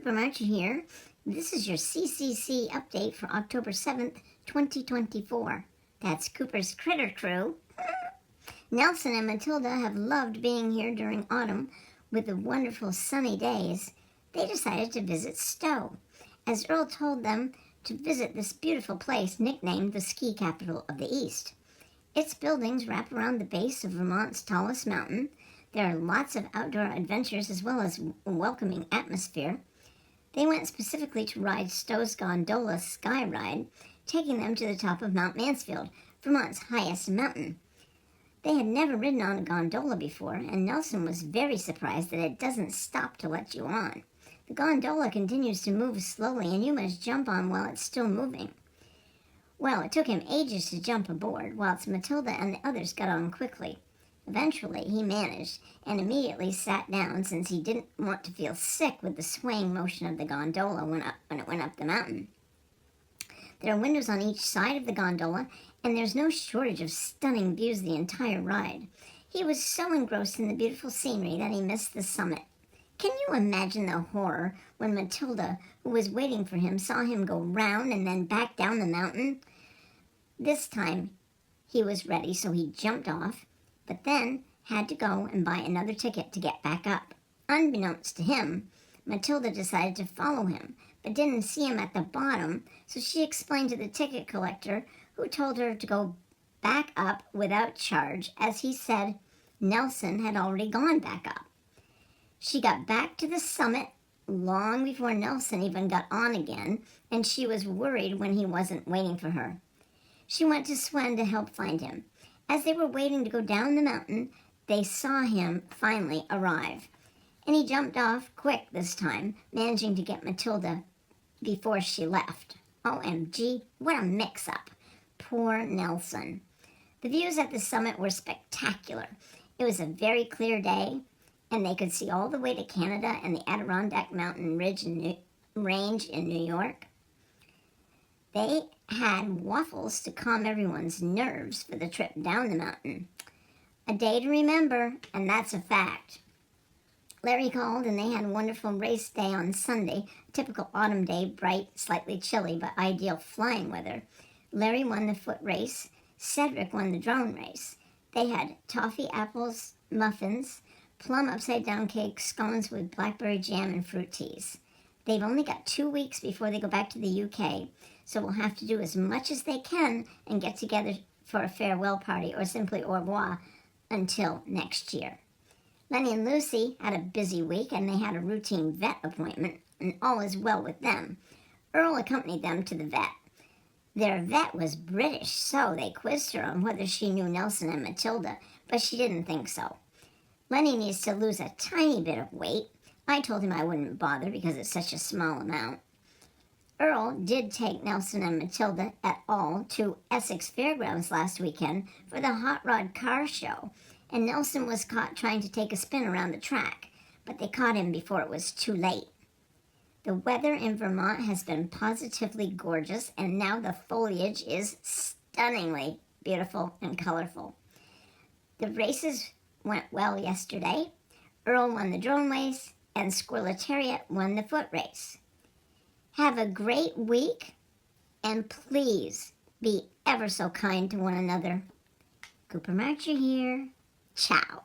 Cooper Marcher here. This is your CCC Update for October 7th, 2024. That's Cooper's Critter Crew. Nelson and Matilda have loved being here during autumn with the wonderful sunny days. They decided to visit Stowe, as Earl told them to visit this beautiful place nicknamed the ski capital of the East. Its buildings wrap around the base of Vermont's tallest mountain. There are lots of outdoor adventures as well as a welcoming atmosphere. They went specifically to ride Stowe's gondola sky ride, taking them to the top of Mount Mansfield, Vermont's highest mountain. They had never ridden on a gondola before, and Nelson was very surprised that it doesn't stop to let you on. The gondola continues to move slowly, and you must jump on while it's still moving. Well, it took him ages to jump aboard, whilst Matilda and the others got on quickly. Eventually, he managed, and immediately sat down since he didn't want to feel sick with the swaying motion of the gondola when it went up the mountain. There are windows on each side of the gondola, and there's no shortage of stunning views the entire ride. He was so engrossed in the beautiful scenery that he missed the summit. Can you imagine the horror when Matilda, who was waiting for him, saw him go round and then back down the mountain? This time, he was ready, so he jumped off, but then had to go and buy another ticket to get back up. Unbeknownst to him, Matilda decided to follow him, but didn't see him at the bottom, so she explained to the ticket collector, who told her to go back up without charge, as he said Nelson had already gone back up. She got back to the summit long before Nelson even got on again, and she was worried when he wasn't waiting for her. She went to Swen to help find him. As they were waiting to go down the mountain, they saw him finally arrive. And he jumped off quick this time, managing to get Matilda before she left. OMG, what a mix-up. Poor Nelson. The views at the summit were spectacular. It was a very clear day, and they could see all the way to Canada and the Adirondack Mountain Range in New York. They had waffles to calm everyone's nerves for the trip down the mountain. A day to remember, and that's a fact. Larry called, and they had a wonderful race day on Sunday, a typical autumn day, bright, slightly chilly, but ideal flying weather. Larry won the foot race. Cedric won the drone race. They had toffee apples, muffins, plum upside-down cake, scones with blackberry jam, and fruit teas. They've only got 2 weeks before they go back to the UK, so we'll have to do as much as they can and get together for a farewell party or simply au revoir until next year. Lenny and Lucy had a busy week, and they had a routine vet appointment, and all is well with them. Earl accompanied them to the vet. Their vet was British, so they quizzed her on whether she knew Nelson and Matilda, but she didn't think so. Lenny needs to lose a tiny bit of weight. I told him I wouldn't bother because it's such a small amount. Earl did take Nelson and Matilda et al. To Essex Fairgrounds last weekend for the Hot Rod Car Show, and Nelson was caught trying to take a spin around the track, but they caught him before it was too late. The weather in Vermont has been positively gorgeous, and now the foliage is stunningly beautiful and colorful. The races went well yesterday. Earl won the drone race, and Squirrelitariat won the foot race. Have a great week, and please be ever so kind to one another. Cooper Marcher here. Ciao.